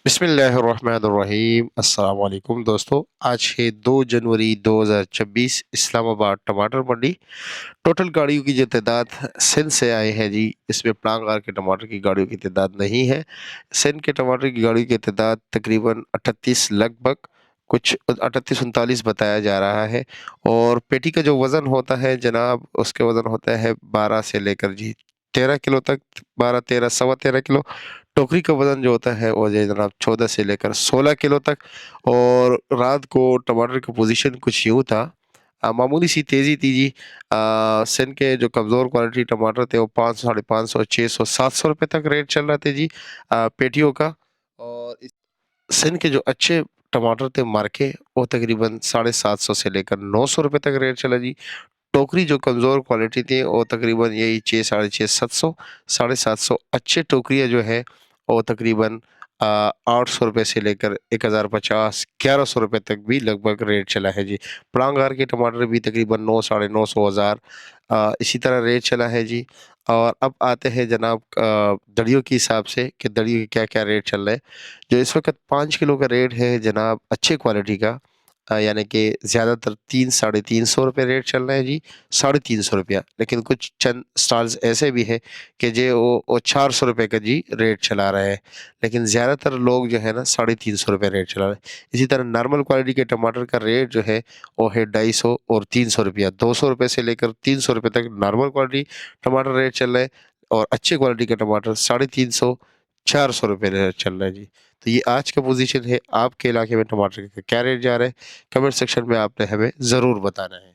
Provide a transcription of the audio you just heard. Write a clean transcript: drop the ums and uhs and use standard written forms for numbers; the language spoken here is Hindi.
बिस्मिल्लाहिर्रहमानिर्रहीम। अस्सलाम वालेकुम दोस्तों। आज है 2 जनवरी 2026। इस्लामाबाद टमाटर मंडी। टोटल गाड़ियों की जो तादाद सिंध से आए हैं जी, इसमें पांगार के टमाटर की गाड़ियों की तादाद नहीं है। सिंध के टमाटर की गाड़ियों की तादाद तकरीबन 38 लगभग, कुछ 38-39 बताया जा रहा है। और पेटी का जो वज़न होता है जनाब, उसके वज़न होता है 12 से लेकर जी 13 किलो तक, 12, 13, सवा 13 किलो। टोकरी का वज़न जो होता है वो जो है जनाब 14 से लेकर 16 किलो तक। और रात को टमाटर का पोज़ीशन कुछ यूँ था, मामूली सी तेज़ी थी जी। सिंध के जो कमज़ोर क्वालिटी टमाटर थे वो 500, साढ़े 500, 600, 700 रुपए तक रेट चल रहे थे जी, पेटियों का। और सिंध के जो अच्छे टमाटर थे मार्के, वो तकरीबन 750 से लेकर 900 रुपए तक रेट चला जी। टोकरी जो कमज़ोर क्वालिटी थी वो तकरीबन यही 6, साढ़े 6, 700, साढ़े 700। अच्छे टोकरियाँ जो है वो तकरीबन 800 रुपए से लेकर 1050, 1100 रुपए तक भी लगभग रेट चला है जी। पड़ांगार के टमाटर भी तकरीबन 9, साढ़े 900, 1000 इसी तरह रेट चला है जी। और अब आते हैं जनाब दड़ियों के हिसाब से कि दड़ियों के क्या-क्या रेट चल रहे हैं। जो इस वक़्त 5 किलो का रेट है जनाब अच्छे क्वालिटी का, यानी कि ज़्यादातर 3, साढ़े 300 रुपए रेट चल रहा है जी, साढ़े 300 रुपया। लेकिन कुछ चंद स्टॉल्स ऐसे भी हैं कि जो वो 400 रुपए का जी रेट चला रहे हैं। लेकिन ज़्यादातर लोग जो है ना 350 रुपए रेट चला रहे हैं। इसी तरह नॉर्मल क्वालिटी के टमाटर का रेट जो है वो है 250 और 300 रुपया। 200 रुपए से लेकर 300 रुपए तक नॉर्मल क्वालिटी टमाटर रेट चल रहा है। और अच्छे क्वालिटी का टमाटर 350, 400 रुपए रेट चल रहा है जी। तो ये आज का पोज़ीशन है। आपके इलाके में टमाटर का क्या रेट जा रहा है? कमेंट सेक्शन में आपने हमें ज़रूर बताना है।